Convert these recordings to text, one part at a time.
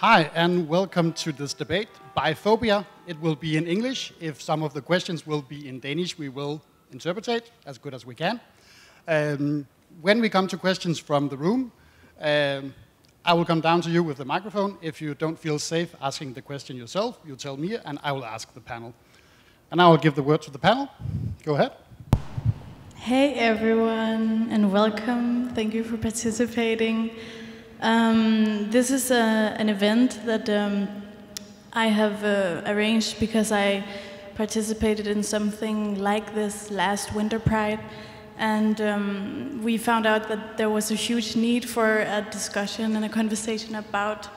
Hi, and welcome to this debate, Biphobia. It will be in English. If some of the questions will be in Danish, we will interpret as good as we can. When we come to questions from the room, I will come down to you with the microphone. If you don't feel safe asking the question yourself, you tell me, and I will ask the panel. And I will give the word to the panel. Go ahead. Hey everyone, and welcome. Thank you for participating. This is an event that I have arranged because I participated in something like this last Winter Pride, and we found out that there was a huge need for a discussion and a conversation about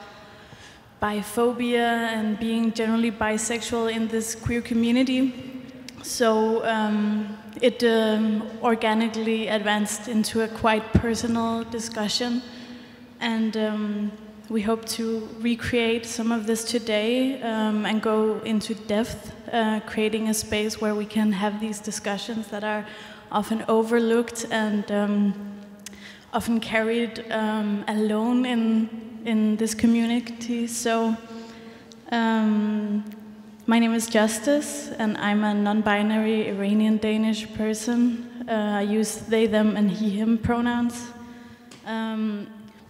biphobia and being generally bisexual in this queer community. So it organically advanced into a quite personal discussion, and we hope to recreate some of this today and go into depth, creating a space where we can have these discussions that are often overlooked and often carried alone in this community. So my name is Justice, and I'm a non-binary Iranian-Danish person. I use they, them, and he, him pronouns.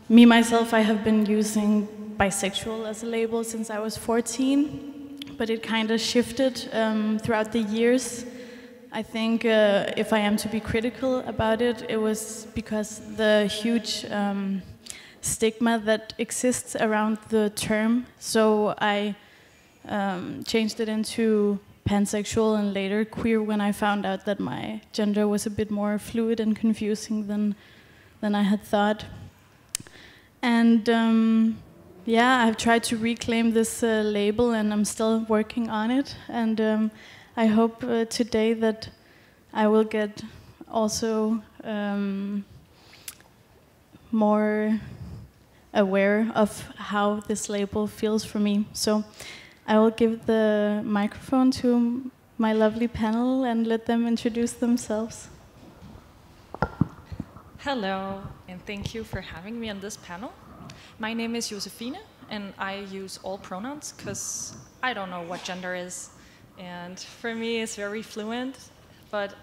Me, myself, I have been using bisexual as a label since I was 14, but it kind of shifted throughout the years. I think if I am to be critical about it, it was because the huge stigma that exists around the term. So I changed it into pansexual and later queer when I found out that my gender was a bit more fluid and confusing than I had thought. And yeah, I've tried to reclaim this label, and I'm still working on it. And I hope today that I will get also more aware of how this label feels for me. So I will give the microphone to my lovely panel and let them introduce themselves. Hello, and thank you for having me on this panel. My name is Josefine, and I use all pronouns because I don't know what gender is. And for me, it's very fluent, but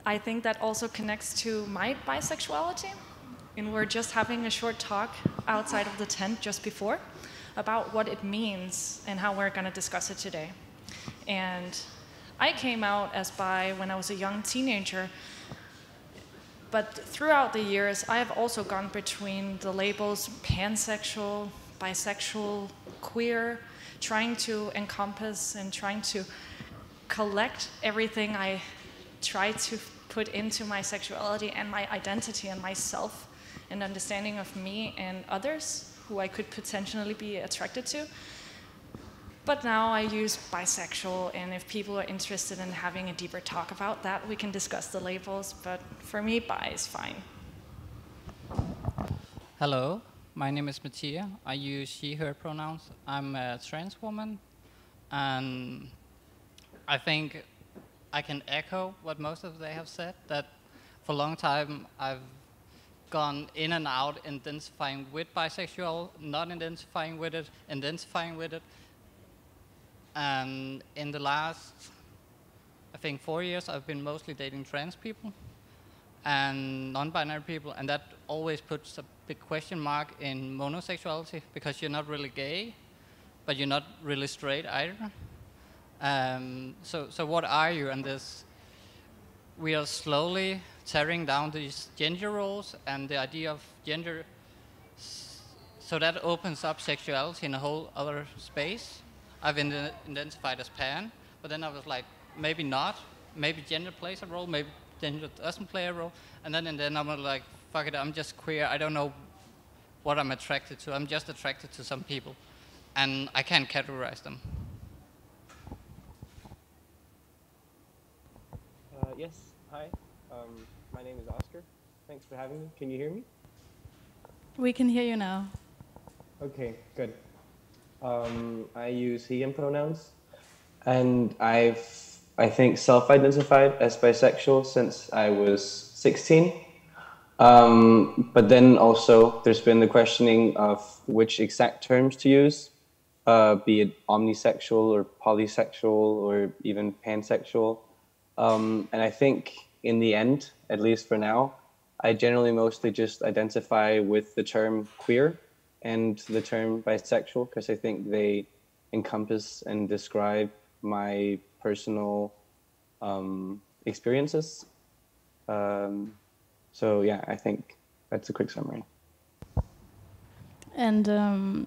I think that also connects to my bisexuality. And we're just having a short talk outside of the tent just before about what it means and how we're going to discuss it today. And I came out as bi when I was a young teenager, but throughout the years, I have also gone between the labels pansexual, bisexual, queer, trying to encompass and trying to collect everything I try to put into my sexuality and my identity and myself and understanding of me and others who I could potentially be attracted to. But now I use bisexual, and if people are interested in having a deeper talk about that, we can discuss the labels, but for me, bi is fine. Hello, my name is Mattia. I use she, her pronouns. I'm a trans woman, and I think I can echo what most of them have said, that for a long time I've gone in and out identifying with bisexual, not identifying with it, identifying with it. And in the last, I think 4 years, I've been mostly dating trans people and non-binary people, and that always puts a big question mark in monosexuality, because you're not really gay, but you're not really straight either. So what are you in this? We are slowly tearing down these gender roles and the idea of gender, so that opens up sexuality in a whole other space. I've identified as pan, but then I was like, maybe not. Maybe gender plays a role, maybe gender doesn't play a role. And then I'm like, fuck it, I'm just queer. I don't know what I'm attracted to. I'm just attracted to some people, and I can't categorize them. Yes, hi. My name is Oscar. Thanks for having me. Can you hear me? We can hear you now. Okay, good. I use he, him pronouns, and I think self-identified as bisexual since I was 16. But then also there's been the questioning of which exact terms to use, be it omnisexual or polysexual or even pansexual. And I think in the end, at least for now, I generally mostly just identify with the term queer and the term bisexual, because I think they encompass and describe my personal experiences. So yeah, I think that's a quick summary. And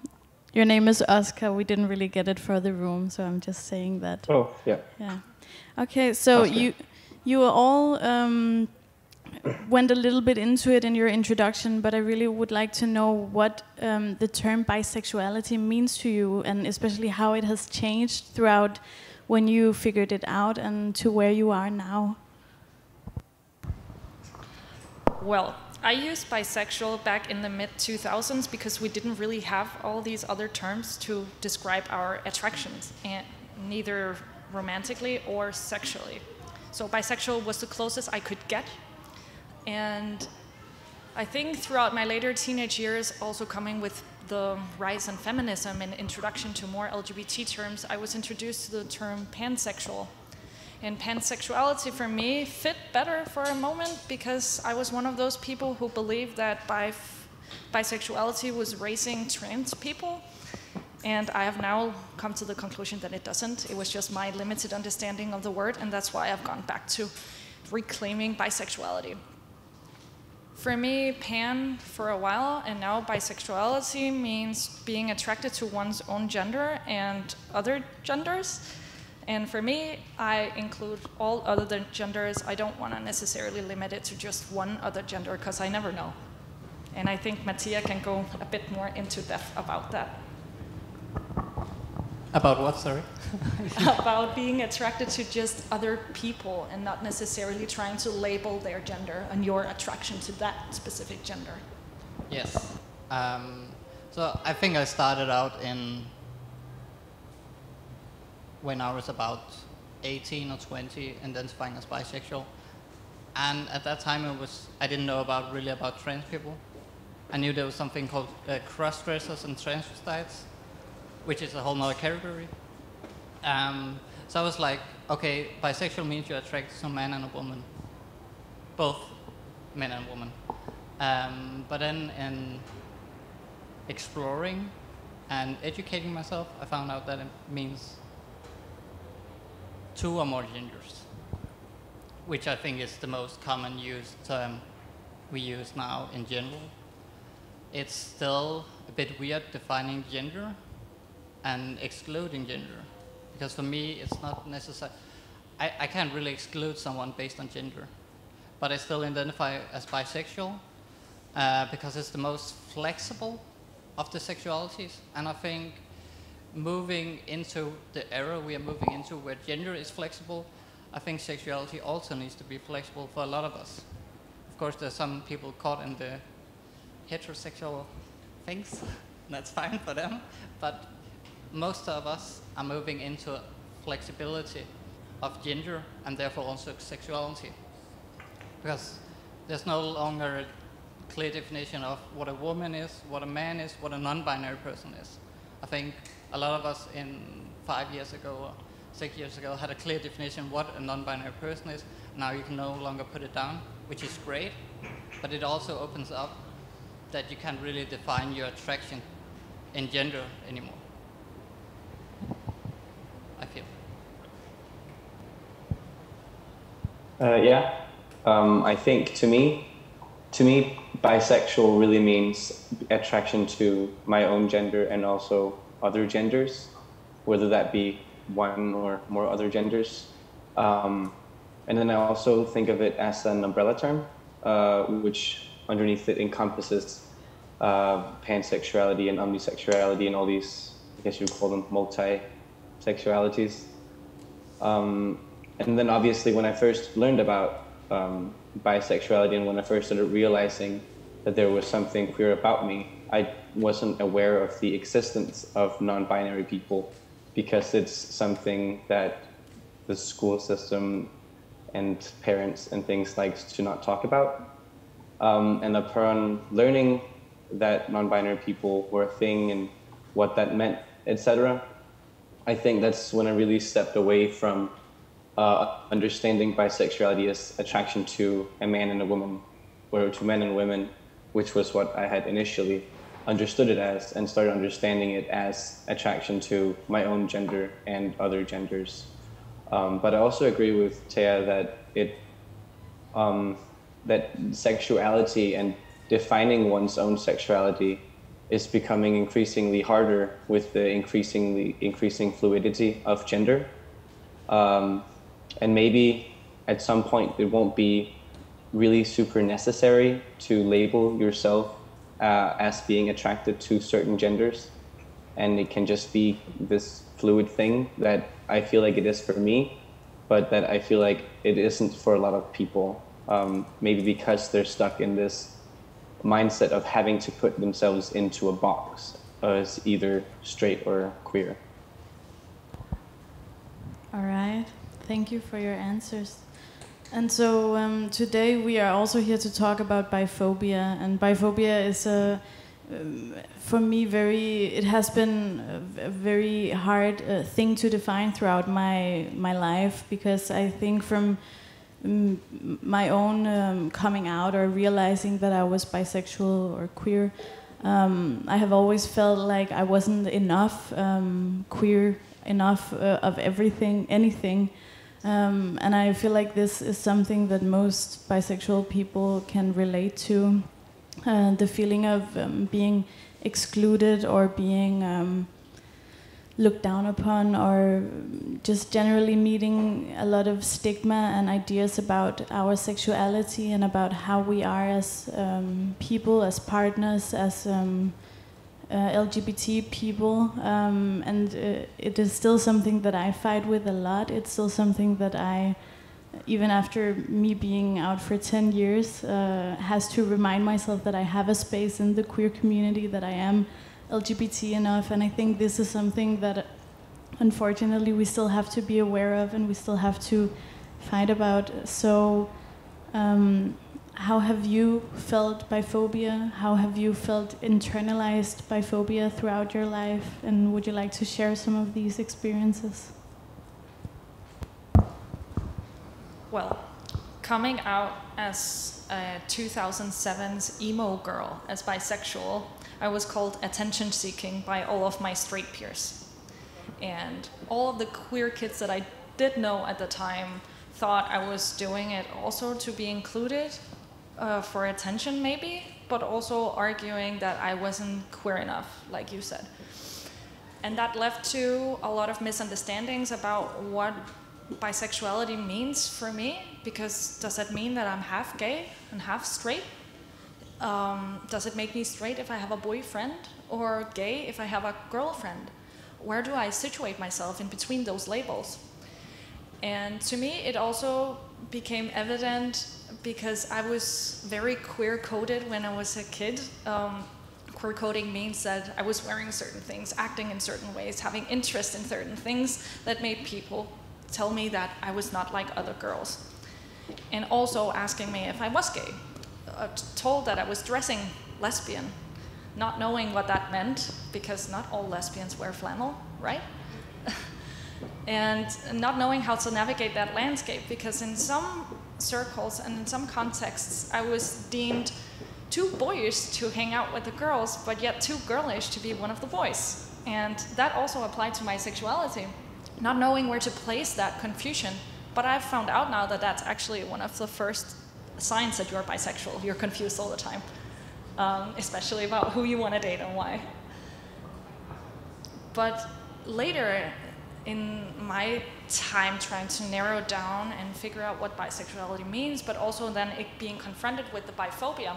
your name is Oscar. We didn't really get it for the room, so I'm just saying that. Oh, yeah. Yeah. Okay, so Oscar. you all went a little bit into it in your introduction, but I really would like to know what the term bisexuality means to you, and especially how it has changed throughout when you figured it out and to where you are now. Well, I used bisexual back in the mid-2000s because we didn't really have all these other terms to describe our attractions, and neither romantically or sexually. So bisexual was the closest I could get. And I think throughout my later teenage years, also coming with the rise in feminism and introduction to more LGBT terms, I was introduced to the term pansexual. And pansexuality for me fit better for a moment because I was one of those people who believed that bisexuality was raising trans people. And I have now come to the conclusion that it doesn't. It was just my limited understanding of the word, and that's why I've gone back to reclaiming bisexuality. For me, pan for a while, and now bisexuality means being attracted to one's own gender and other genders. And for me, I include all other genders. I don't want to necessarily limit it to just one other gender, because I never know. And I think Mattia can go a bit more into depth about that. About what, sorry? About being attracted to just other people and not necessarily trying to label their gender and your attraction to that specific gender. Yes. So I think I started out when I was about 18 or 20, identifying as bisexual. And at that time I didn't know really about trans people. I knew there was something called cross-dressers and transvestites, which is a whole nother category. So I was like, okay, bisexual means you're attracted to a man and a woman. Both men and women. But then in exploring and educating myself, I found out that it means 2 or more genders, which I think is the most common used term we use now in general. It's still a bit weird defining gender and excluding gender, because for me it's not necessary. I can't really exclude someone based on gender, but I still identify as bisexual because it's the most flexible of the sexualities, and I think moving into the era we are moving into where gender is flexible, I think sexuality also needs to be flexible for a lot of us. Of course, there's some people caught in the heterosexual things, that's fine for them, but most of us are moving into flexibility of gender and therefore also sexuality. Because there's no longer a clear definition of what a woman is, what a man is, what a non-binary person is. I think a lot of us 5 years ago or 6 years ago had a clear definition of what a non-binary person is. Now you can no longer put it down, which is great, but it also opens up that you can't really define your attraction in gender anymore, I feel. I think to me, bisexual really means attraction to my own gender and also other genders, whether that be one or more other genders. And then I also think of it as an umbrella term, which underneath it encompasses pansexuality and omnisexuality and all these, I guess you'd call them multi-sexualities. And then obviously when I first learned about bisexuality and when I first started realizing that there was something queer about me, I wasn't aware of the existence of non-binary people because it's something that the school system and parents and things likes to not talk about. And upon learning that non-binary people were a thing and what that meant, etc., I think that's when I really stepped away from understanding bisexuality as attraction to a man and a woman, or to men and women, which was what I had initially understood it as, and started understanding it as attraction to my own gender and other genders. But I also agree with Thea that that sexuality and defining one's own sexuality is becoming increasingly harder with the increasing fluidity of gender. And maybe at some point it won't be really super necessary to label yourself as being attracted to certain genders. And it can just be this fluid thing that I feel like it is for me, but that I feel like it isn't for a lot of people. Maybe because they're stuck in this mindset of having to put themselves into a box as either straight or queer. All right, thank you for your answers. And so today we are also here to talk about biphobia, and biphobia is for me it has been a very hard thing to define throughout my life, because I think from my own coming out or realizing that I was bisexual or queer, I have always felt like I wasn't enough queer enough of anything. And I feel like this is something that most bisexual people can relate to, the feeling of being excluded or being looked down upon, or just generally meeting a lot of stigma and ideas about our sexuality and about how we are as people, as partners, as LGBT people. And it is still something that I fight with a lot. It's still something that I, even after me being out for 10 years, has to remind myself that I have a space in the queer community, that I am LGBT enough. And I think this is something that unfortunately we still have to be aware of, and we still have to fight about. So how have you felt biphobia? How have you felt internalized biphobia throughout your life? And would you like to share some of these experiences? Well, coming out as a 2007's emo girl as bisexual, I was called attention-seeking by all of my straight peers. And all of the queer kids that I did know at the time thought I was doing it also to be included, for attention maybe, but also arguing that I wasn't queer enough, like you said. And that led to a lot of misunderstandings about what bisexuality means for me, because does that mean that I'm half gay and half straight? Does it make me straight if I have a boyfriend, or gay if I have a girlfriend? Where do I situate myself in between those labels? And to me, it also became evident because I was very queer-coded when I was a kid. Queer coding means that I was wearing certain things, acting in certain ways, having interest in certain things that made people tell me that I was not like other girls. And also asking me if I was gay. Told that I was dressing lesbian, not knowing what that meant, because not all lesbians wear flannel, right? And not knowing how to navigate that landscape, because in some circles and in some contexts I was deemed too boyish to hang out with the girls, but yet too girlish to be one of the boys. And that also applied to my sexuality, not knowing where to place that confusion. But I've found out now that that's actually one of the first signs that you're bisexual. You're confused all the time, especially about who you want to date and why. But later in my time trying to narrow down and figure out what bisexuality means, but also then it being confronted with the biphobia,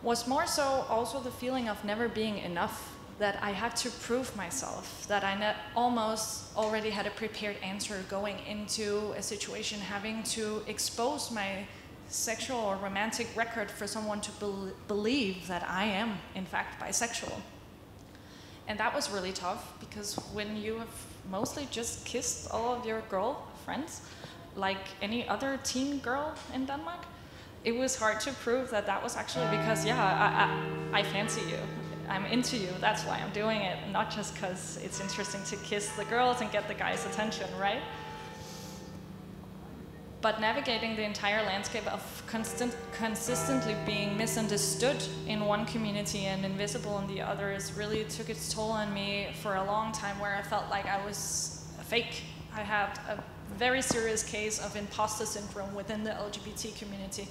was more so also the feeling of never being enough, that I had to prove myself, that I almost already had a prepared answer going into a situation, having to expose my sexual or romantic record for someone to believe that I am, in fact, bisexual. And that was really tough, because when you have mostly just kissed all of your girl friends, like any other teen girl in Denmark, it was hard to prove that that was actually because, yeah, I fancy you. I'm into you, that's why I'm doing it, not just because it's interesting to kiss the girls and get the guys' attention, right? But navigating the entire landscape of consistently being misunderstood in one community and invisible in the other really took its toll on me for a long time, where I felt like I was fake. I had a very serious case of imposter syndrome within the LGBT community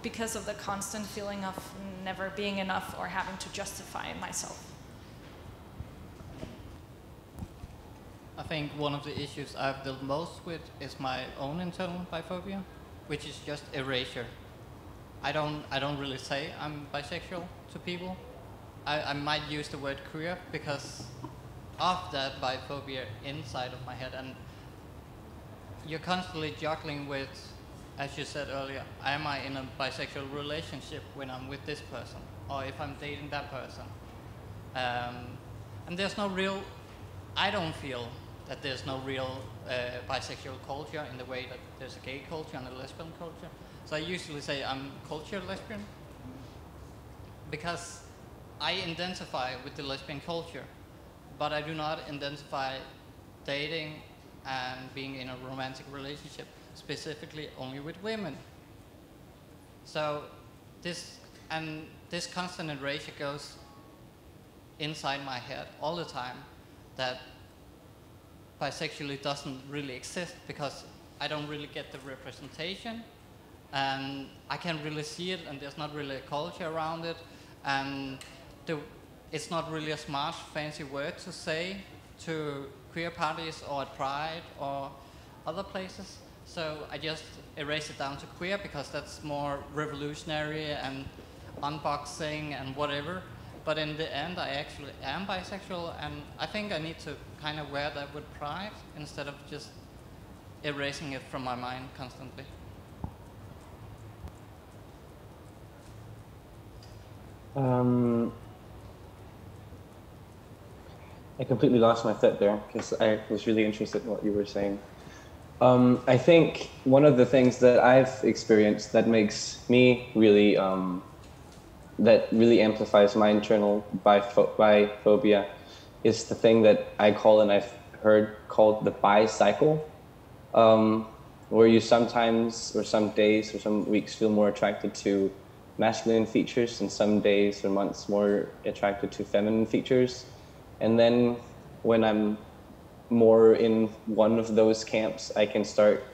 because of the constant feeling of never being enough or having to justify myself. I think one of the issues I've dealt most with is my own internal biphobia, which is just erasure. I don't really say I'm bisexual to people. I might use the word queer because of that biphobia inside of my head, and you're constantly juggling with, as you said earlier, am I in a bisexual relationship when I'm with this person, or if I'm dating that person? And there's no real, I don't feel that there's no real bisexual culture in the way that there's a gay culture and a lesbian culture. So I usually say I'm culture lesbian because I identify with the lesbian culture, but I do not identify dating and being in a romantic relationship specifically only with women. So this constant erasure goes inside my head all the time, that bisexuality doesn't really exist because I don't really get the representation, and I can't really see it, and there's not really a culture around it, and it's not really a smart, fancy word to say to queer parties or at Pride or other places. So I just erase it down to queer because that's more revolutionary and unboxing and whatever. But in the end, I actually am bisexual, and I think I need to kind of wear that with pride instead of just erasing it from my mind constantly. I completely lost my thread there because I was really interested in what you were saying. I think one of the things that I've experienced that makes me really, that really amplifies my internal biphobia is the thing that I call, and I've heard called the bi cycle, where you sometimes, or some days, or some weeks feel more attracted to masculine features, and some days or months more attracted to feminine features. And then when I'm more in one of those camps, I can start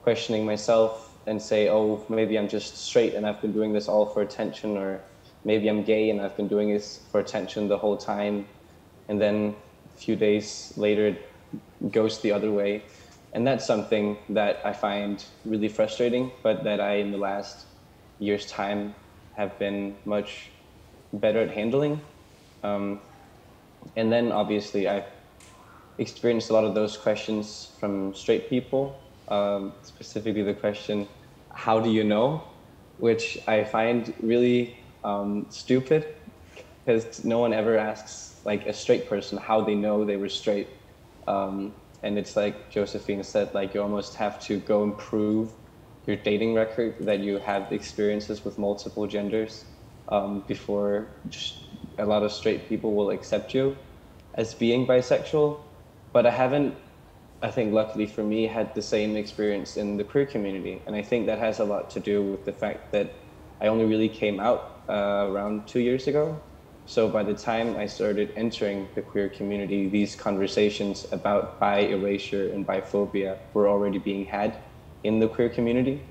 questioning myself and say, oh, maybe I'm just straight and I've been doing this all for attention, or maybe I'm gay and I've been doing this for attention the whole time. And then a few days later, it goes the other way. And that's something that I find really frustrating, but that I, in the last year's time, have been much better at handling. And then obviously I've experienced a lot of those questions from straight people, specifically the question, how do you know? Which I find really stupid, because no one ever asks like a straight person how they know they were straight. And it's like Josephine said, like you almost have to go and prove your dating record that you have experiences with multiple genders before just a lot of straight people will accept you as being bisexual. But I haven't, I think luckily for me, had the same experience in the queer community. And I think that has a lot to do with the fact that I only really came out around 2 years ago. So by the time I started entering the queer community, these conversations about bi erasure and biphobia were already being had in the queer community.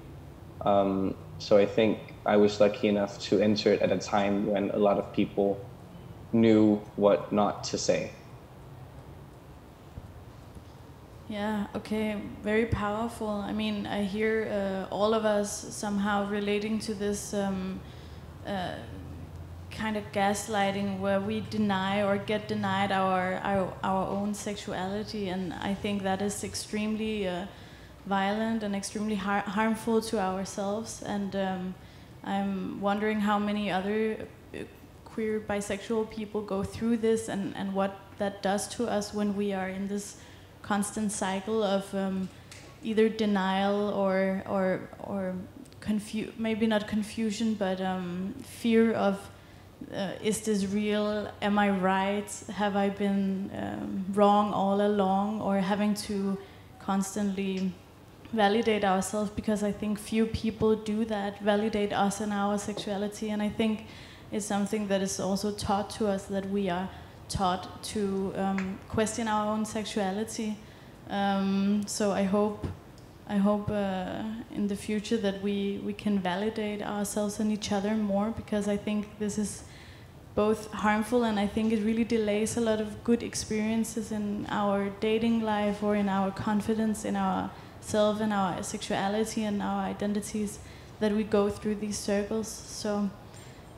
So I think I was lucky enough to enter it at a time when a lot of people knew what not to say. Yeah, okay, very powerful. I mean, I hear all of us somehow relating to this kind of gaslighting where we deny or get denied our own sexuality, and I think that is extremely violent and extremely harmful to ourselves, and I'm wondering how many other queer bisexual people go through this, and what that does to us when we are in this constant cycle of either denial or maybe not confusion, but fear of, is this real? Am I right? Have I been wrong all along? Or having to constantly validate ourselves, because I think few people do that, validate us and our sexuality. And I think it's something that is also taught to us, that we are taught to question our own sexuality. So I hope in the future that we can validate ourselves and each other more, because I think this is both harmful, and I think it really delays a lot of good experiences in our dating life or in our confidence in ourselves and our sexuality and our identities, that we go through these circles. So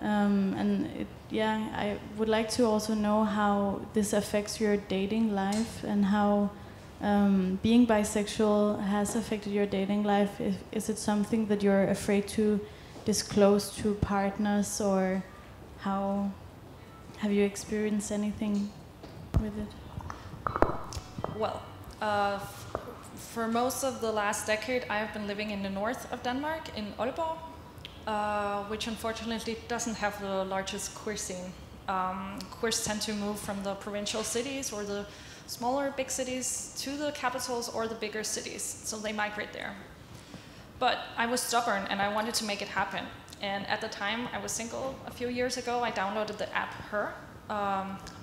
I would like to also know how this affects your dating life, and how being bisexual has affected your dating life. Is it something that you're afraid to disclose to partners, or how have you experienced anything with it? Well, for most of the last decade, I have been living in the north of Denmark, in Aalborg, which unfortunately doesn't have the largest queer scene. Queers tend to move from the provincial cities or the smaller big cities to the capitals or the bigger cities, so they migrate there. But I was stubborn and I wanted to make it happen. And at the time I was single a few years ago, I downloaded the app Her.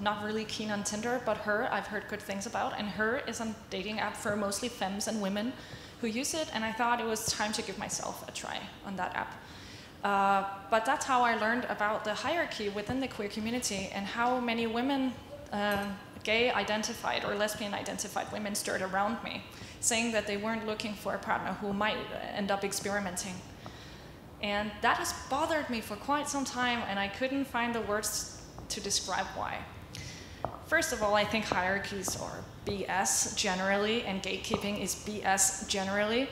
Not really keen on Tinder, but Her I've heard good things about. And Her is a dating app for mostly femmes and women who use it, and I thought it was time to give myself a try on that app. But that's how I learned about the hierarchy within the queer community, and how many women, gay identified or lesbian identified women, stirred around me, saying that they weren't looking for a partner who might end up experimenting. And that has bothered me for quite some time, and I couldn't find the words to describe why. First of all, I think hierarchies are BS generally, and gatekeeping is BS generally.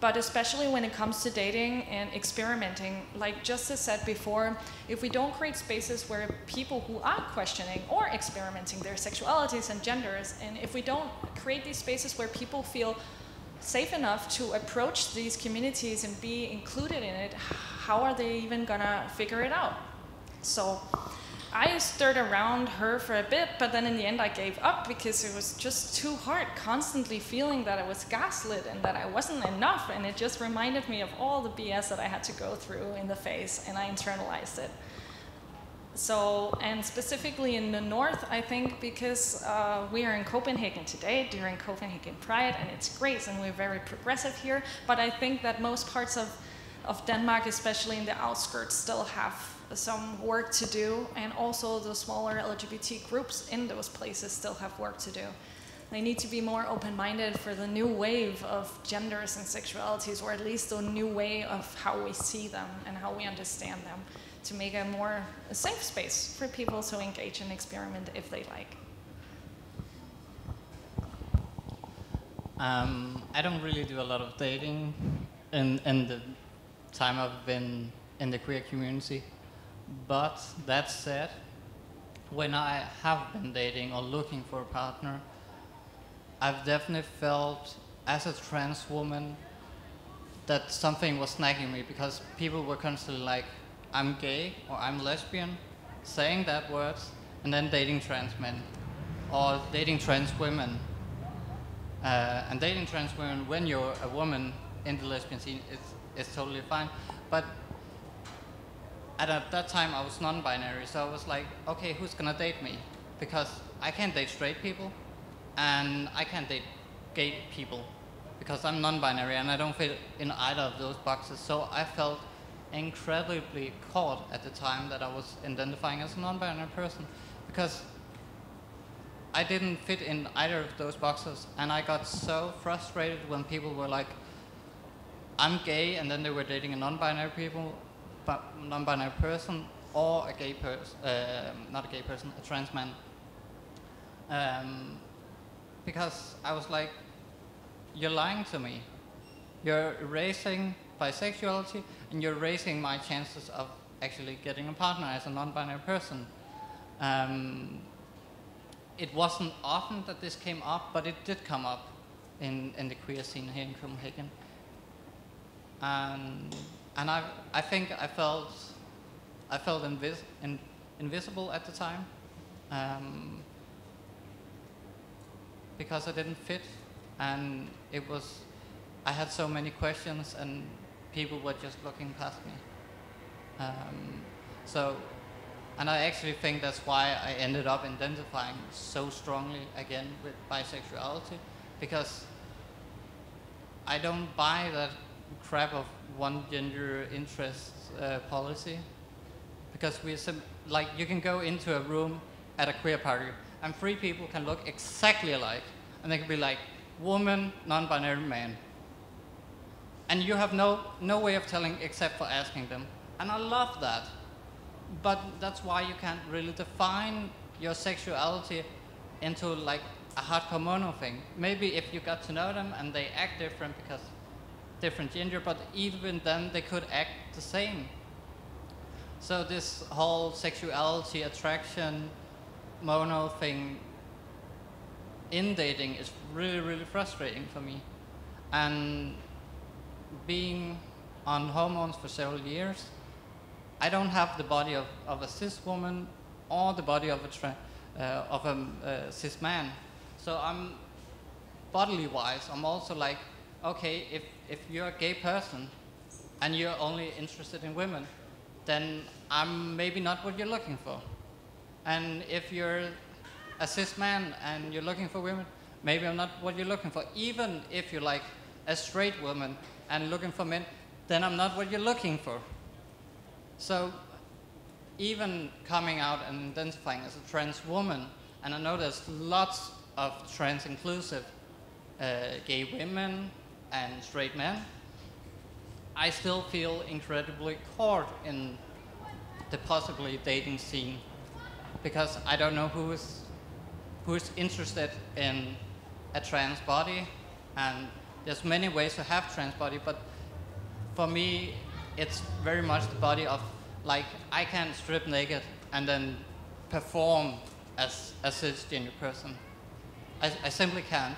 But especially when it comes to dating and experimenting, like Justice said before, if we don't create spaces where people who are questioning or experimenting their sexualities and genders, and if we don't create these spaces where people feel safe enough to approach these communities and be included in it, how are they even gonna figure it out? So I stirred around Her for a bit, but then in the end I gave up, because it was just too hard, constantly feeling that I was gaslit and that I wasn't enough, and it just reminded me of all the BS that I had to go through in the phase, and I internalized it. So, and specifically in the north, I think because we are in Copenhagen today during Copenhagen Pride, and it's great, and we're very progressive here, but I think that most parts of Denmark, especially in the outskirts, still have some work to do, and also the smaller LGBT groups in those places still have work to do. They need to be more open-minded for the new wave of genders and sexualities, or at least the new way of how we see them and how we understand them, to make a safe space for people to engage and experiment if they like. I don't really do a lot of dating in the time I've been in the queer community. But that said, when I have been dating or looking for a partner, I've definitely felt, as a trans woman, that something was nagging me, because people were constantly like, I'm gay or I'm lesbian, saying that words, and then dating trans men or dating trans women. And dating trans women when you're a woman in the lesbian scene is totally fine. But at that time I was non-binary, so I was like, okay, who's gonna date me? Because I can't date straight people, and I can't date gay people, because I'm non-binary and I don't fit in either of those boxes. So I felt incredibly caught at the time that I was identifying as a non-binary person, because I didn't fit in either of those boxes, and I got so frustrated when people were like, I'm gay, and then they were dating a non-binary person, or a gay person, not a gay person, a trans man. Because I was like, you're lying to me. You're erasing bisexuality, and you're erasing my chances of actually getting a partner as a non-binary person. It wasn't often that this came up, but it did come up in the queer scene here in Copenhagen. And And I think I felt invisible at the time, because I didn't fit, and I had so many questions, and people were just looking past me. And I actually think that's why I ended up identifying so strongly again with bisexuality, because I don't buy that crap of one gender interest policy, because like you can go into a room at a queer party and 3 people can look exactly alike, and they can be like woman, non-binary, man, and you have no way of telling except for asking them. And I love that, but that's why you can't really define your sexuality into like a hardcore mono thing. Maybe if you got to know them and they act different because different gender, but even then they could act the same. So this whole sexuality, attraction, mono thing in dating is really, really frustrating for me. And being on hormones for several years, I don't have the body of a cis woman or the body of a cis man. So I'm, bodily wise, I'm also like, okay, if you're a gay person and you're only interested in women, then I'm maybe not what you're looking for. And if you're a cis man and you're looking for women, maybe I'm not what you're looking for. Even if you're like a straight woman and looking for men, then I'm not what you're looking for. So even coming out and identifying as a trans woman, and I know there's lots of trans-inclusive gay women and straight men, I still feel incredibly caught in the possibly dating scene, because I don't know who is interested in a trans body, and there's many ways to have trans body, but for me it's very much the body of, like, I can't strip naked and then perform as a cisgender person. I simply can't,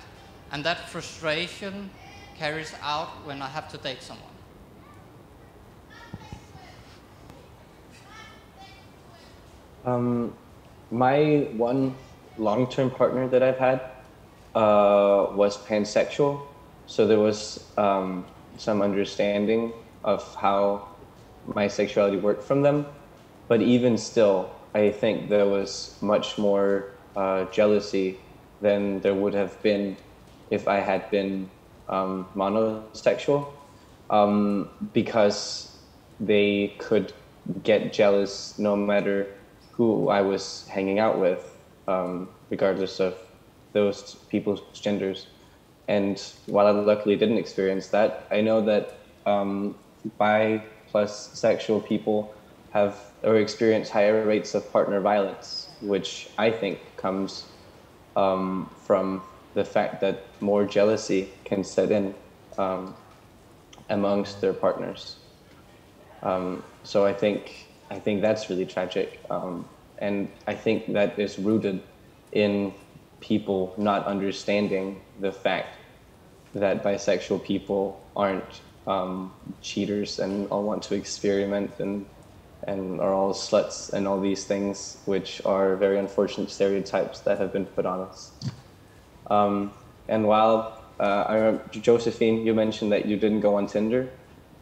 and that frustration carries out when I have to date someone. My one long-term partner that I've had was pansexual, so there was some understanding of how my sexuality worked from them, but even still, I think there was much more jealousy than there would have been if I had been monosexual, because they could get jealous no matter who I was hanging out with, regardless of those people's genders. And while I luckily didn't experience that, I know that bi plus sexual people have or experience higher rates of partner violence, which I think comes from the fact that more jealousy can set in amongst their partners. So I think that's really tragic, and I think that is rooted in people not understanding the fact that bisexual people aren't cheaters and all want to experiment and are all sluts and all these things, which are very unfortunate stereotypes that have been put on us. And while I remember, Josephine, you mentioned that you didn't go on Tinder.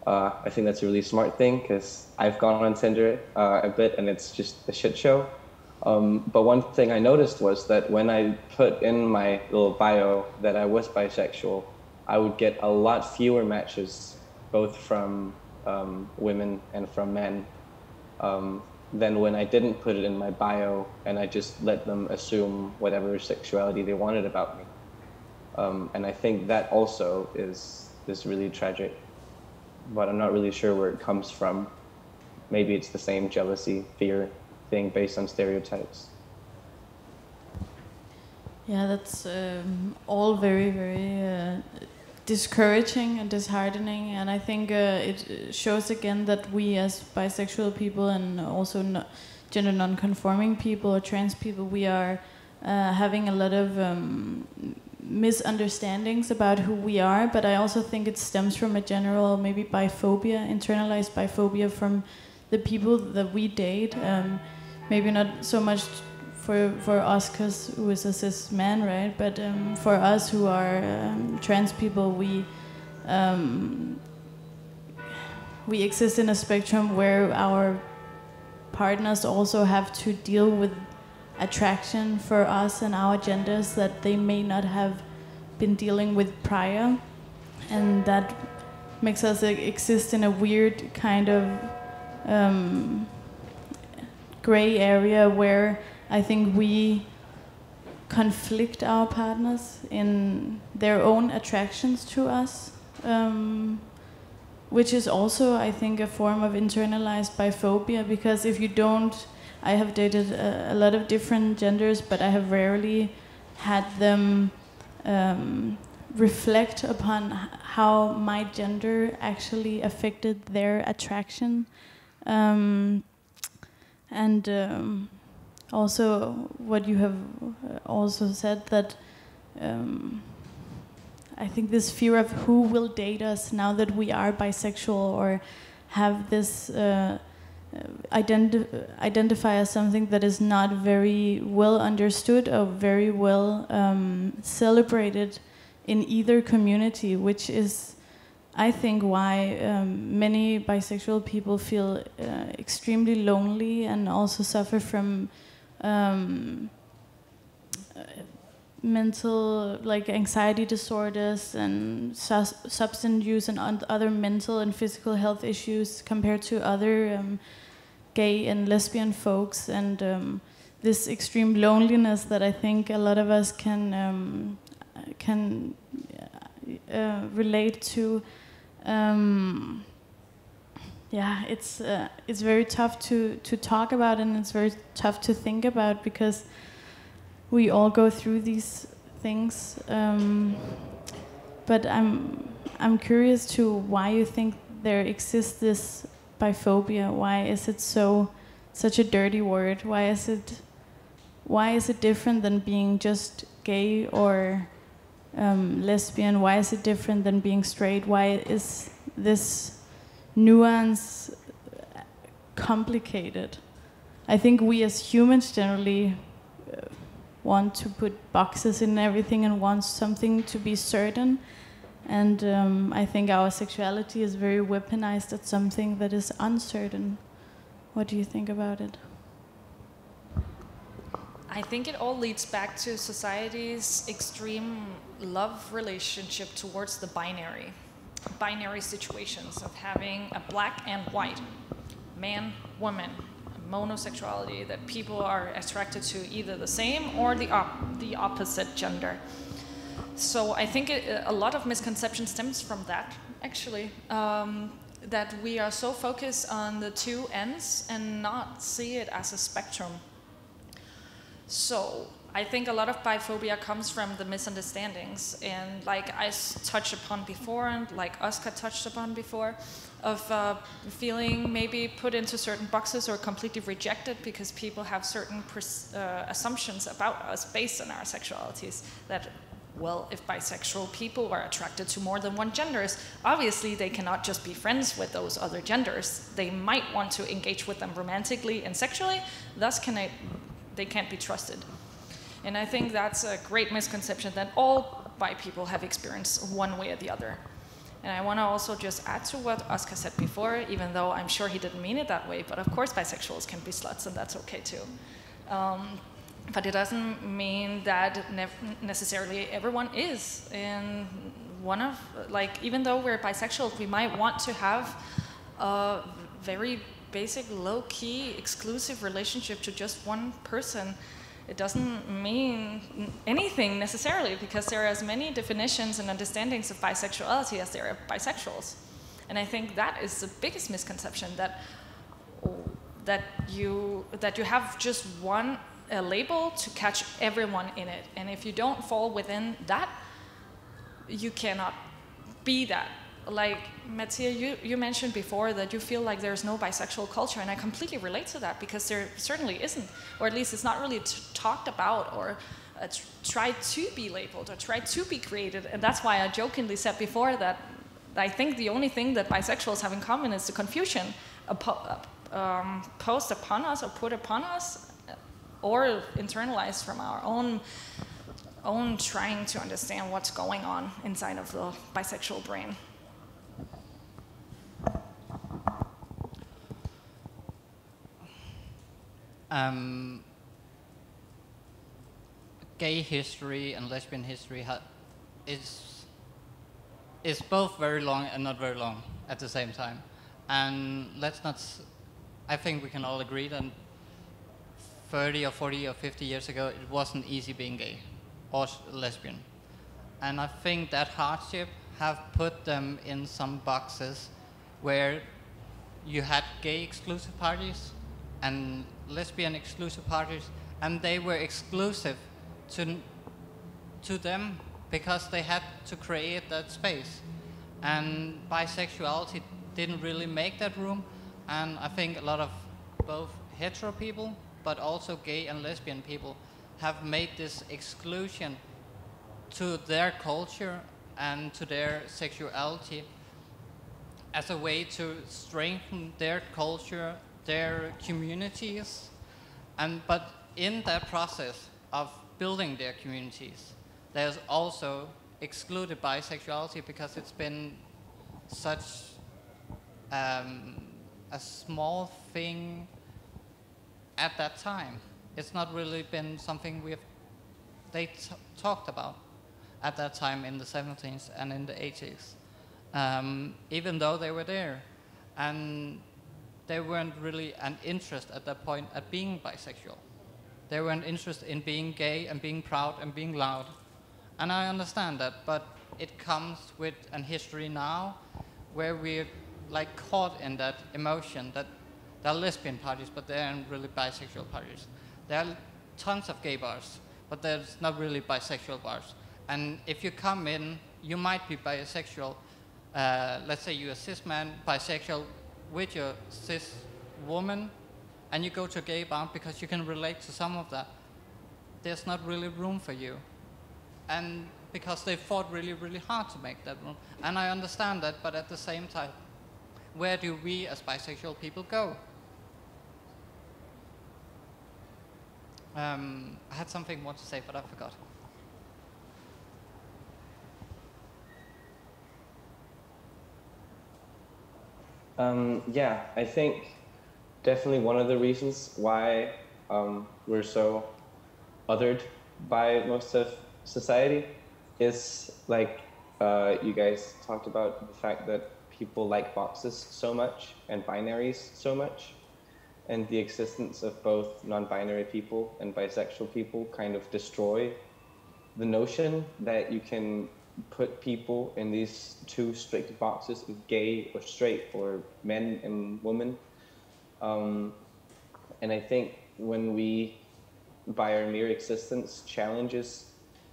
I think that's a really smart thing, because I've gone on Tinder a bit and it's just a shit show. But one thing I noticed was that when I put in my little bio that I was bisexual, I would get a lot fewer matches, both from women and from men, than when I didn't put it in my bio and I just let them assume whatever sexuality they wanted about me. And I think that also is really tragic, but I'm not really sure where it comes from. Maybe it's the same jealousy, fear thing based on stereotypes. Yeah, that's all very, very discouraging and disheartening, and I think it shows again that we as bisexual people and also gender non-conforming people or trans people, we are having a lot of misunderstandings about who we are, but I also think it stems from a general maybe biphobia, internalized biphobia from the people that we date. Maybe not so much for us, because who is a cis man, right? But for us who are trans people, we exist in a spectrum where our partners also have to deal with attraction for us and our genders that they may not have been dealing with prior, and that makes us exist in a weird kind of gray area where I think we conflict our partners in their own attractions to us, which is also, I think, a form of internalized biphobia, because if you don't, I have dated a lot of different genders, but I have rarely had them reflect upon how my gender actually affected their attraction. Also what you have also said, that I think this fear of who will date us now that we are bisexual, or have this identify as something that is not very well understood or very well celebrated in either community, which is, I think, why many bisexual people feel extremely lonely and also suffer from mental, like anxiety disorders and substance use and other mental and physical health issues compared to other gay and lesbian folks, and this extreme loneliness that I think a lot of us can relate to. Yeah, it's very tough to talk about, and it's very tough to think about, because we all go through these things. But I'm curious to why you think there exists this biphobia. Why is it such a dirty word? Why is it different than being just gay or lesbian? Why is it different than being straight? Why is this nuance complicated? I think we as humans generally want to put boxes in everything and want something to be certain, and I think our sexuality is very weaponized as something that is uncertain. What do you think about it? I think it all leads back to society's extreme love relationship towards the binary situations of having a black and white, man, woman, monosexuality, that people are attracted to either the same or the opposite gender. So I think a lot of misconception stems from that, actually, that we are so focused on the two ends and not see it as a spectrum. So I think a lot of biphobia comes from the misunderstandings, and like I touched upon before, and like Oscar touched upon before, of feeling maybe put into certain boxes or completely rejected because people have certain assumptions about us based on our sexualities. That, well, if bisexual people are attracted to more than one genders, obviously they cannot just be friends with those other genders. They might want to engage with them romantically and sexually, thus they can't be trusted. And I think that's a great misconception that all bi people have experienced one way or the other. And I want to also just add to what Oscar said before, even though I'm sure he didn't mean it that way, but of course bisexuals can be sluts, and that's okay too. But it doesn't mean that necessarily everyone is. And even though we're bisexual, we might want to have a very basic, low-key, exclusive relationship to just one person. It doesn't mean anything necessarily, because there are as many definitions and understandings of bisexuality as there are bisexuals. And I think that is the biggest misconception, that you have just one label to catch everyone in it. And if you don't fall within that, you cannot be that. Like, Mathieu, you mentioned before that you feel like there's no bisexual culture, and I completely relate to that, because there certainly isn't, or at least it's not really talked about or try to be labeled or try to be created. And that's why I jokingly said before that I think the only thing that bisexuals have in common is the confusion posed upon us or put upon us, or internalized from our own trying to understand what's going on inside of the bisexual brain. Gay history and lesbian history is both very long and not very long at the same time. And I think we can all agree that 30 or 40 or 50 years ago, it wasn't easy being gay or lesbian. And I think that hardship have put them in some boxes where you had gay exclusive parties and lesbian exclusive parties, and they were exclusive to them because they had to create that space. And bisexuality didn't really make that room, and I think a lot of both hetero people but also gay and lesbian people have made this exclusion to their culture and to their sexuality as a way to strengthen their culture, their communities. But in that process of building their communities, there's also excluded bisexuality because it's been such a small thing at that time. It's not really been something they talked about at that time in the 70s and in the 80s, even though they were there. And they weren't really an interest at that point at being bisexual. They were an interest in being gay and being proud and being loud. And I understand that, but it comes with an history now where we're like caught in that emotion that there are lesbian parties, but there aren't really bisexual parties. There are tons of gay bars, but there's not really bisexual bars. And if you come in, you might be bisexual. Let's say you're a cis man, bisexual with your cis woman, and you go to a gay bar because you can relate to some of that. There's not really room for you. And because they fought really, really hard to make that room. And I understand that, but at the same time, where do we as bisexual people go? I had something more to say, but I forgot. Yeah, I think definitely one of the reasons why we're so othered by most of society is, like you guys talked about, the fact that people like boxes so much and binaries so much, and the existence of both non-binary people and bisexual people kind of destroy the notion that you can put people in these two strict boxes of gay or straight or men and women. And I think when we, by our mere existence, challenges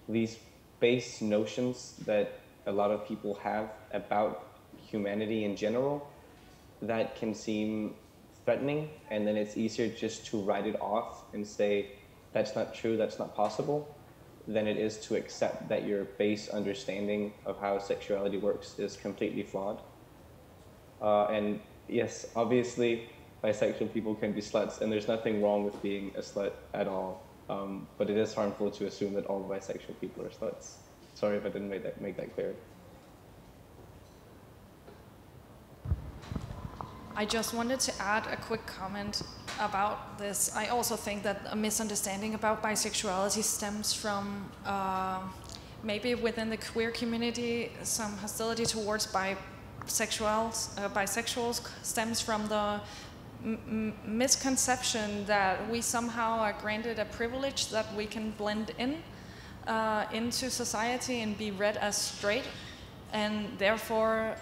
these base notions that a lot of people have about humanity in general, that can seem threatening, and then it's easier just to write it off and say, that's not true, that's not possible, than it is to accept that your base understanding of how sexuality works is completely flawed. And yes, obviously, bisexual people can be sluts, and there's nothing wrong with being a slut at all. But it is harmful to assume that all bisexual people are sluts. Sorry if I didn't make that clear. I just wanted to add a quick comment about this. I also think that a misunderstanding about bisexuality stems from maybe within the queer community, some hostility towards bisexuals stems from the misconception that we somehow are granted a privilege that we can blend into society and be read as straight, and therefore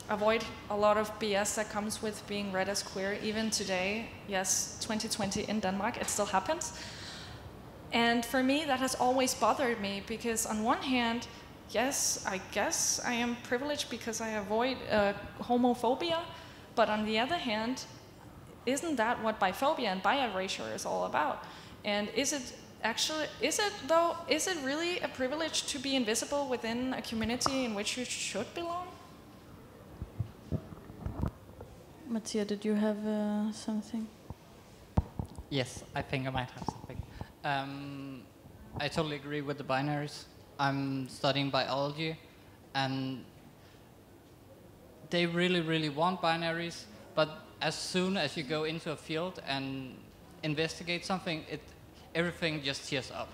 avoid a lot of BS that comes with being read as queer. Even today, yes, 2020 in Denmark, it still happens. And for me, that has always bothered me, because on one hand, yes, I guess I am privileged because I avoid homophobia, but on the other hand, isn't that what biphobia and bi-erasure is all about? And is it Actually, is it though? Is it really a privilege to be invisible within a community in which you should belong? Mattia, did you have something? Yes, I think I might have something. I totally agree with the binaries. I'm studying biology, and they really, really want binaries, but as soon as you go into a field and investigate something, everything just tears up.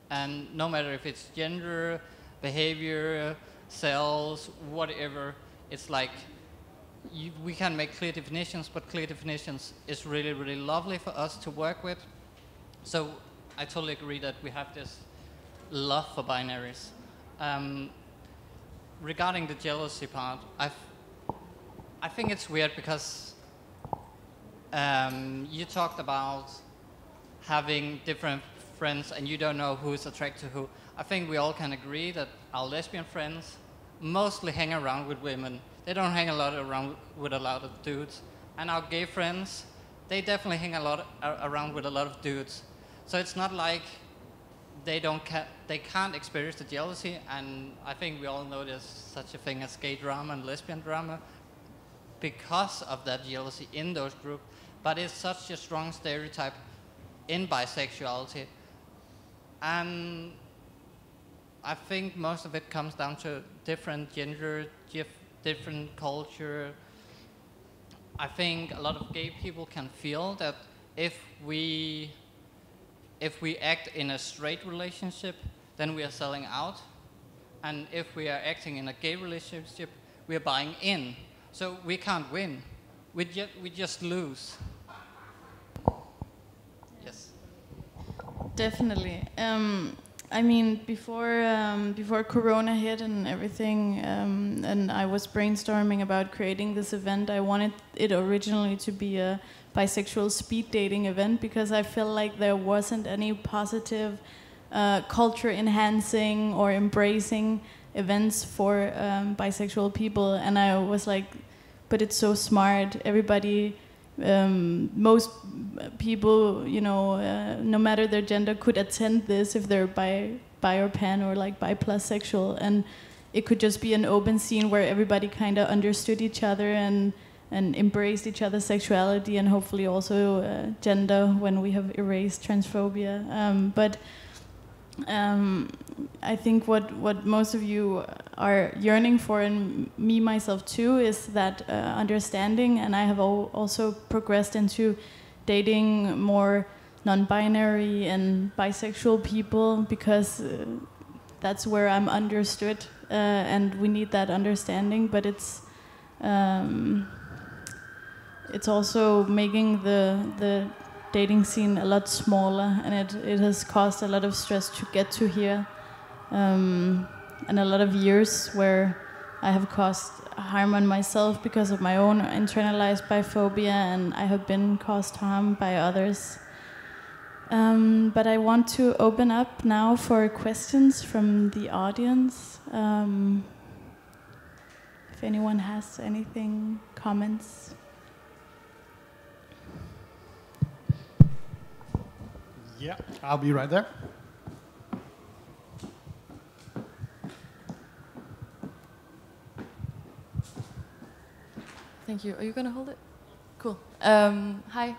And no matter if it's gender, behavior, cells, whatever, it's like we can make clear definitions, but clear definitions is really, really lovely for us to work with. So I totally agree that we have this love for binaries. Regarding the jealousy part, I think it's weird because you talked about having different friends and you don't know who's attracted to who. I think we all can agree that our lesbian friends mostly hang around with women. They don't hang around with a lot of dudes. And our gay friends, they definitely hang around with a lot of dudes. So it's not like they can't experience the jealousy, and I think we all know there's such a thing as gay drama and lesbian drama because of that jealousy in those groups. But it's such a strong stereotype in bisexuality, and I think most of it comes down to different gender, different culture. I think a lot of gay people can feel that if we act in a straight relationship, then we are selling out. And if we are acting in a gay relationship, we are buying in. So we can't win. We just lose. Yes. Definitely. I mean, before Corona hit and everything, and I was brainstorming about creating this event, I wanted it originally to be a bisexual speed dating event because I feel like there wasn't any positive culture enhancing or embracing events for bisexual people, and I was like, but it's so smart. Everybody, most people, you know, no matter their gender, could attend this if they're bi or pan or like bi plus sexual, and it could just be an open scene where everybody kind of understood each other and embraced each other's sexuality and hopefully also gender when we have erased transphobia. But I think what most of you are yearning for, and me myself too, is that understanding. And I have also progressed into dating more non-binary and bisexual people because that's where I'm understood, and we need that understanding. But it's also making the dating scene a lot smaller, and it has caused a lot of stress to get to here, and a lot of years where I have caused harm on myself because of my own internalized biphobia, and I have been caused harm by others. But I want to open up now for questions from the audience. If anyone has anything, comments. Yeah, I'll be right there. Thank you. Are you going to hold it? Cool. Hi.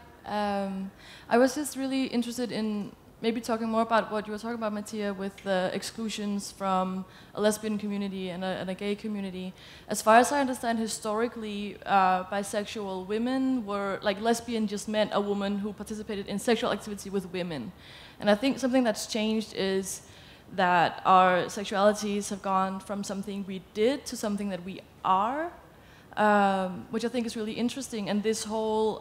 I was just really interested in maybe talking more about what you were talking about, Mattia, with the exclusions from a lesbian community and a gay community. As far as I understand, historically, bisexual women were, like, lesbian just meant a woman who participated in sexual activity with women. And I think something that's changed is that our sexualities have gone from something we did to something that we are, which I think is really interesting. And this whole,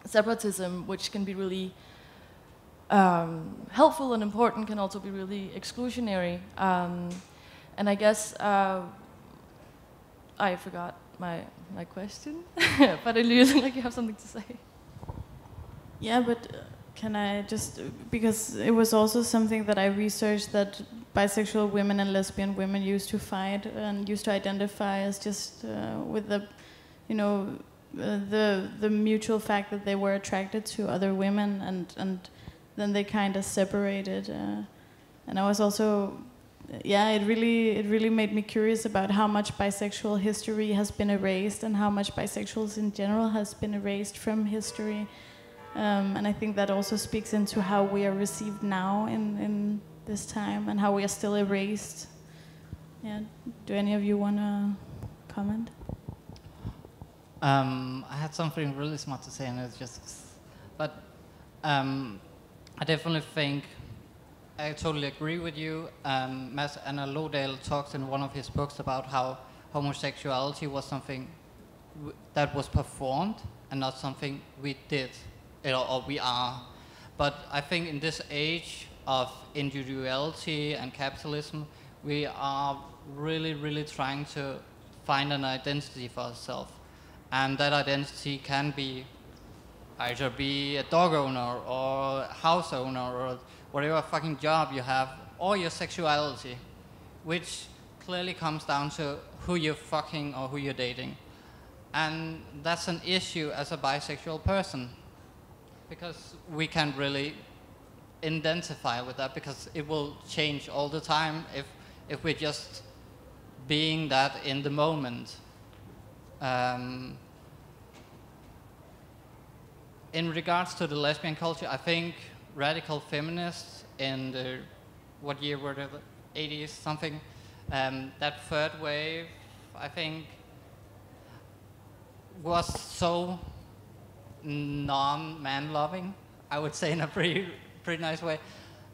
separatism, which can be really helpful and important, can also be really exclusionary. And I guess I forgot my question, but it looks like you have something to say. Yeah, but can I just, because it was also something that I researched, that bisexual women and lesbian women used to fight and used to identify as just with the, you know, the mutual fact that they were attracted to other women, and then they kind of separated. And I was also, it really made me curious about how much bisexual history has been erased and how much bisexuals in general has been erased from history. And I think that also speaks into how we are received now in this time and how we are still erased. Yeah. Do any of you want to comment? I had something really smart to say, and it's just, but I definitely think I totally agree with you. Mads Anna Lodale talks in one of his books about how homosexuality was something that was performed and not something we did, or we are. But I think in this age of individuality and capitalism, we are really, really trying to find an identity for ourselves. And that identity can be either be a dog owner or a house owner or whatever fucking job you have, or your sexuality, which clearly comes down to who you're fucking or who you're dating. And that's an issue as a bisexual person, because we can't really identify with that, because it will change all the time if we're just being that in the moment. In regards to the lesbian culture, I think radical feminists in the, what year were they, 80s something, that third wave, I think, was so non-man-loving, I would say in a pretty nice way,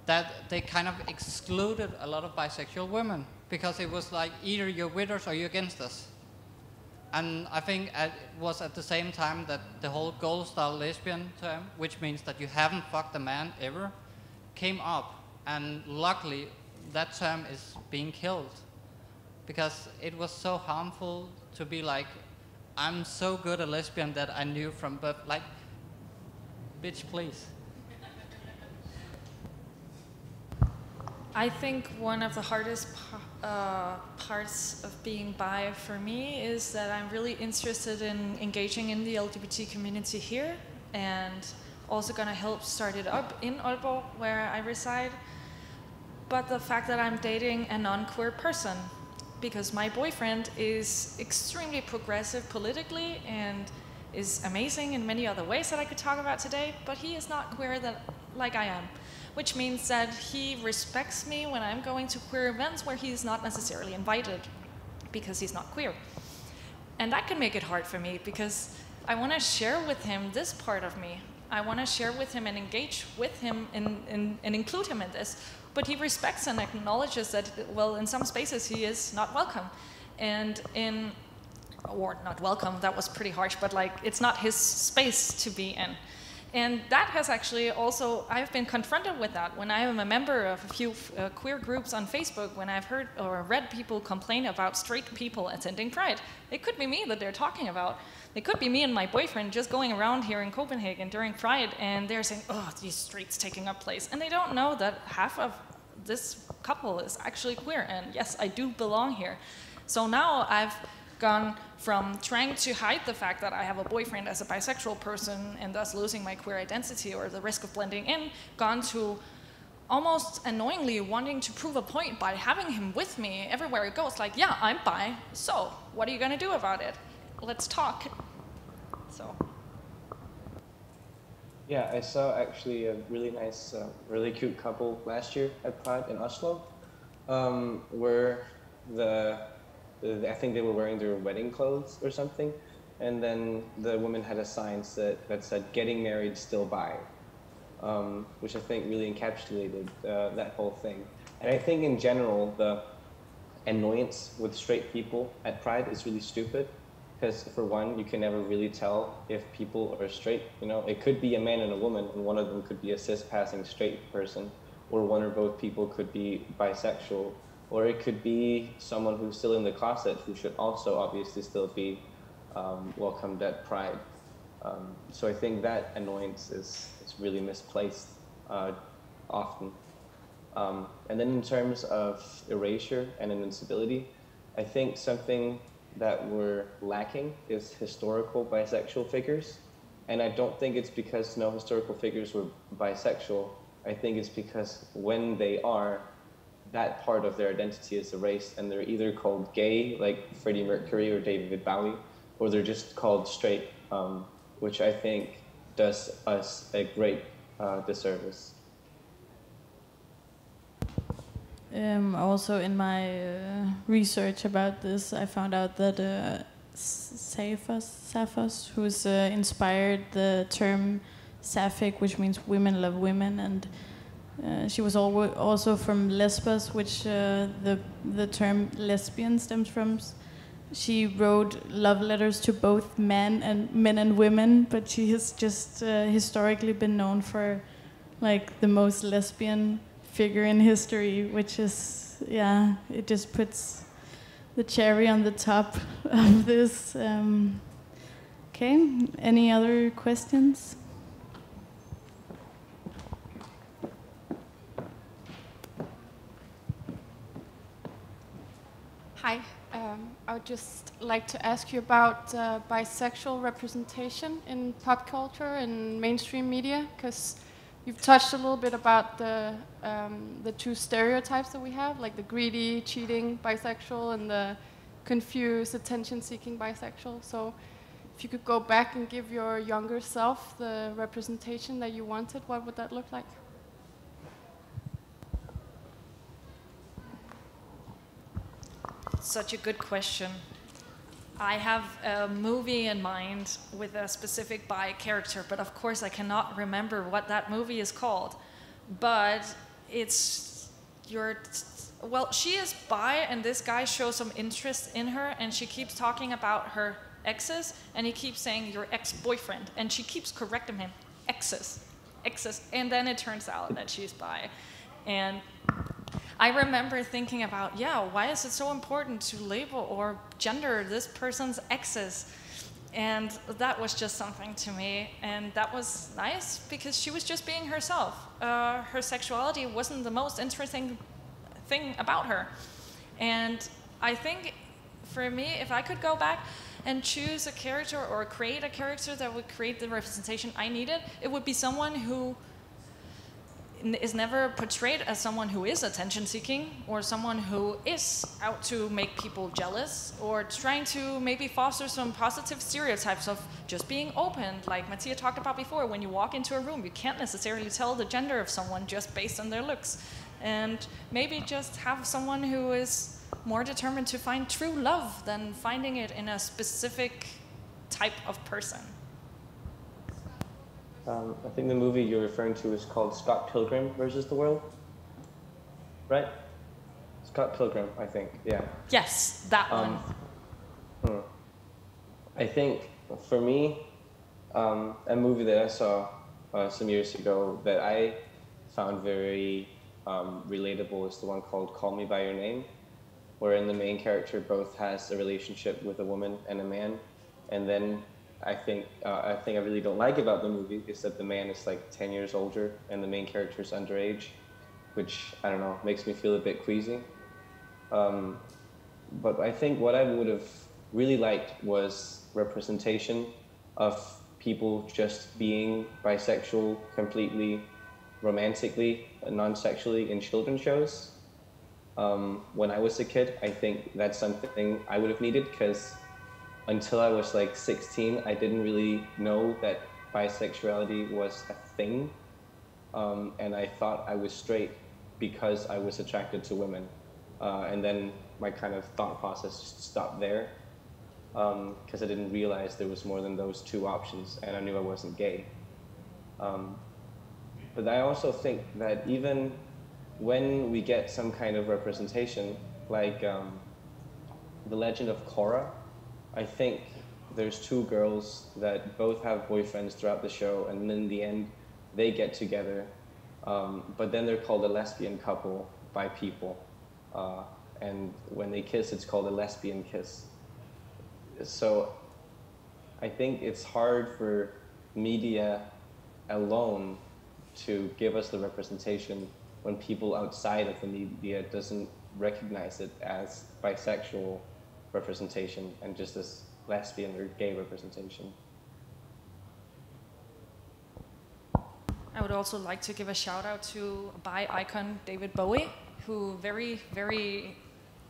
that they kind of excluded a lot of bisexual women, because it was like either you're with us or you're against us. And I think it was at the same time that the whole gold star lesbian term, which means that you haven't fucked a man ever, came up. And luckily, that term is being killed, because it was so harmful to be like, I'm so good a lesbian that I knew from birth. Like, bitch, please. I think one of the hardest parts of being bi for me is that I'm really interested in engaging in the LGBT community here, and also going to help start it up in Aalborg, where I reside. But the fact that I'm dating a non-queer person, because my boyfriend is extremely progressive politically and is amazing in many other ways that I could talk about today, but he is not queer like I am. Which means that he respects me when I'm going to queer events where he's not necessarily invited because he's not queer. And that can make it hard for me, because I want to share with him this part of me. I want to share with him and engage with him and include him in this. But he respects and acknowledges that, well, in some spaces he is not welcome. And or not welcome, that was pretty harsh, but like, it's not his space to be in. And that has actually also, I've been confronted with that when I am a member of a few queer groups on Facebook, when I've heard or read people complain about straight people attending Pride. It could be me that they're talking about. It could be me and my boyfriend just going around here in Copenhagen during Pride, and they're saying, oh, these streets taking up place. And they don't know that half of this couple is actually queer, and yes, I do belong here. So now I've gone from trying to hide the fact that I have a boyfriend as a bisexual person and thus losing my queer identity or the risk of blending in, gone to almost annoyingly wanting to prove a point by having him with me everywhere it goes. Like, yeah, I'm bi, so what are you gonna do about it? Let's talk. So. Yeah, I saw actually a really nice, really cute couple last year at Pride in Oslo, where I think they were wearing their wedding clothes or something, and then the woman had a sign that said, "Getting married, still bi," which I think really encapsulated that whole thing. And I think in general, the annoyance with straight people at Pride is really stupid, because for one, you can never really tell if people are straight. You know, it could be a man and a woman, and one of them could be a cis-passing straight person, or one or both people could be bisexual. Or it could be someone who's still in the closet, who should also obviously still be welcomed at Pride. So I think that annoyance is really misplaced often. And then in terms of erasure and invincibility, I think something that we're lacking is historical bisexual figures. And I don't think it's because no historical figures were bisexual. I think it's because when they are, that part of their identity is erased, and they're either called gay, like Freddie Mercury or David Bowie, or they're just called straight, which I think does us a great disservice. Also, in my research about this, I found out that Sappho's, who's inspired the term sapphic, which means women love women, and she was also from Lesbos, which the term lesbian stems from. She wrote love letters to both men and women, but she has just historically been known for like the most lesbian figure in history, which is, yeah, it just puts the cherry on the top of this. Okay, any other questions? Hi, I would just like to ask you about bisexual representation in pop culture and mainstream media, because you've touched a little bit about the two stereotypes that we have, like the greedy, cheating bisexual and the confused, attention-seeking bisexual. So if you could go back and give your younger self the representation that you wanted, what would that look like? Such a good question. I have a movie in mind with a specific bi character, but of course I cannot remember what that movie is called. But it's well, she is bi, and this guy shows some interest in her, and she keeps talking about her exes, and he keeps saying your ex-boyfriend, and she keeps correcting him, exes, and then it turns out that she's bi. And I remember thinking about, yeah, why is it so important to label or gender this person's exes? And that was just something to me, and that was nice because she was just being herself. Her sexuality wasn't the most interesting thing about her. And I think for me, if I could go back and choose a character or create a character that would create the representation I needed, it would be someone who is never portrayed as someone who is attention-seeking or someone who is out to make people jealous or trying to maybe foster some positive stereotypes of just being open. Like Mattia talked about before, when you walk into a room, you can't necessarily tell the gender of someone just based on their looks. And maybe just have someone who is more determined to find true love than finding it in a specific type of person. I think the movie you're referring to is called Scott Pilgrim versus the World, right? Scott Pilgrim, I think, yeah. Yes, that one. I think, for me, a movie that I saw some years ago that I found very relatable is the one called Call Me By Your Name, wherein the main character both has a relationship with a woman and a man, and then I think I really don't like about the movie is that the man is like 10 years older and the main character is underage, which, I don't know, makes me feel a bit queasy. But I think what I would have really liked was representation of people just being bisexual completely romantically and non-sexually in children's shows. When I was a kid, I think that's something I would have needed, because until I was like 16, I didn't really know that bisexuality was a thing. And I thought I was straight because I was attracted to women. And then my kind of thought process just stopped there, because I didn't realize there was more than those two options, and I knew I wasn't gay. But I also think that even when we get some kind of representation, like the legend of Korra, I think there's two girls that both have boyfriends throughout the show, and in the end, they get together. But then they're called a lesbian couple by people. And when they kiss, it's called a lesbian kiss. So I think it's hard for media alone to give us the representation when people outside of the media doesn't recognize it as bisexual representation and just as lesbian or gay representation. I would also like to give a shout out to bi icon David Bowie, who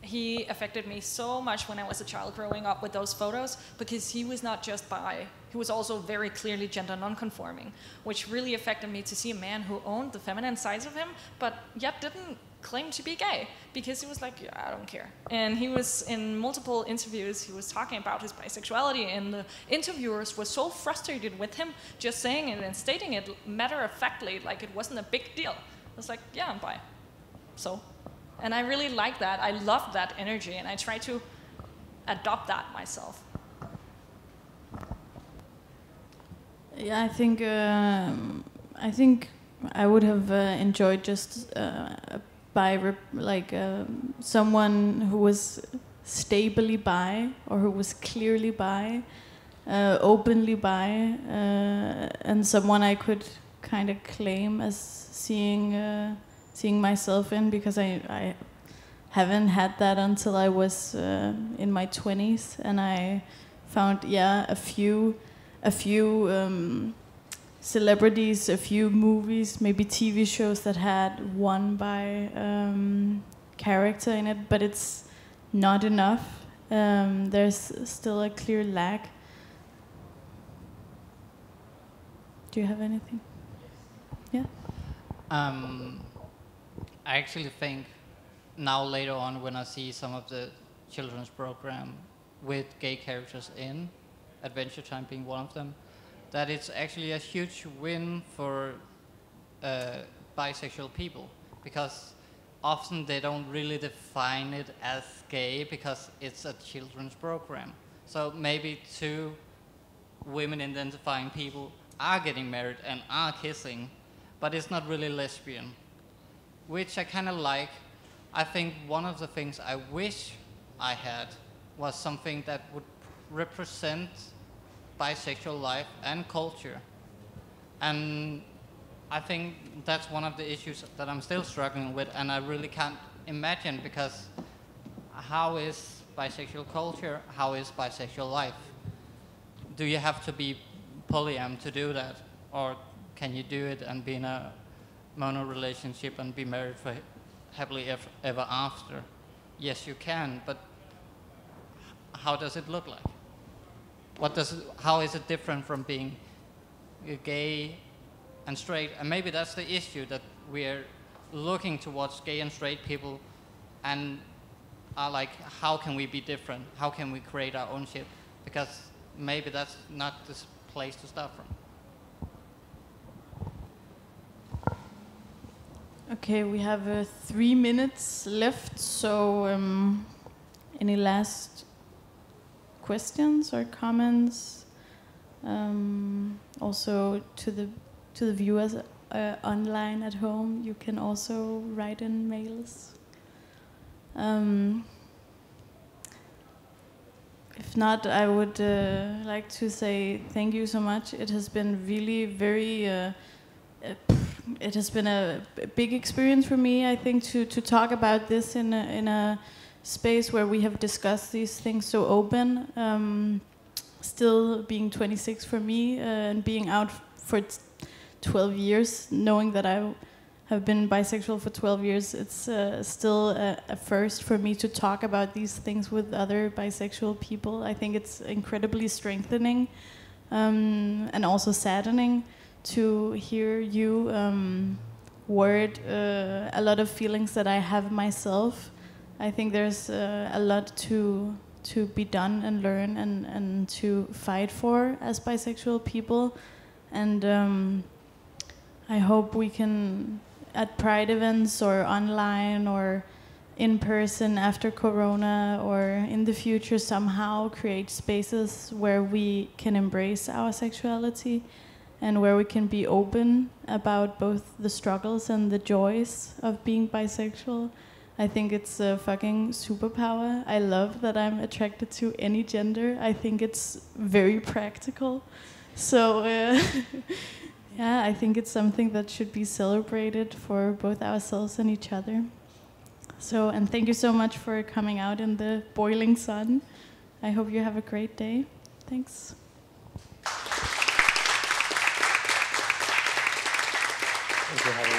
he affected me so much when I was a child growing up with those photos, because he was not just bi, he was also very clearly gender non-conforming, which really affected me to see a man who owned the feminine sides of him, but yet didn't claim to be gay, because he was like, yeah, I don't care. And he was in multiple interviews, he was talking about his bisexuality, and the interviewers were so frustrated with him just saying it and stating it matter-of-factly, like it wasn't a big deal. I was like, yeah, I'm bi. So. And I really like that. I love that energy, and I try to adopt that myself. Yeah, I think I would have enjoyed just someone who was stably bi, or who was clearly bi, openly bi, and someone I could kind of claim as seeing myself in, because I haven't had that until I was in my 20s, and I found a few celebrities, a few movies, maybe TV shows that had one bi character in it, but it's not enough. There's still a clear lack. Do you have anything? Yeah. I actually think now later on, when I see some of the children's program with gay characters in, Adventure Time being one of them, that it's actually a huge win for bisexual people, because often they don't really define it as gay because it's a children's program. So maybe two women identifying people are getting married and are kissing, but it's not really lesbian, which I kind of like. I think one of the things I wish I had was something that would represent bisexual life and culture. And I think that's one of the issues that I'm still struggling with, and I really can't imagine, because how is bisexual culture, how is bisexual life? Do you have to be polyam to do that? Or can you do it and be in a mono relationship and be married for happily ever after? Yes, you can, but how does it look like? How is it different from being gay and straight? And maybe that's the issue, that we're looking towards gay and straight people and are like, how can we be different? How can we create our own shit? Because maybe that's not the place to start from. Okay, we have 3 minutes left, so any last questions or comments? Also to the viewers online at home, you can also write in mails. If not, I would like to say thank you so much. It has been really very it has been a big experience for me, I think, to talk about this in a space where we have discussed these things so open. Still being 26 for me, and being out for 12 years, knowing that I have been bisexual for 12 years, it's still a first for me to talk about these things with other bisexual people. I think it's incredibly strengthening, and also saddening to hear you word a lot of feelings that I have myself. I think there's a lot to be done and learn and to fight for as bisexual people. And I hope we can, at Pride events or online or in person after Corona or in the future, somehow create spaces where we can embrace our sexuality and where we can be open about both the struggles and the joys of being bisexual. I think it's a fucking superpower. I love that I'm attracted to any gender. I think it's very practical. So yeah, I think it's something that should be celebrated for both ourselves and each other. So, and thank you so much for coming out in the boiling sun. I hope you have a great day. Thanks. for having me.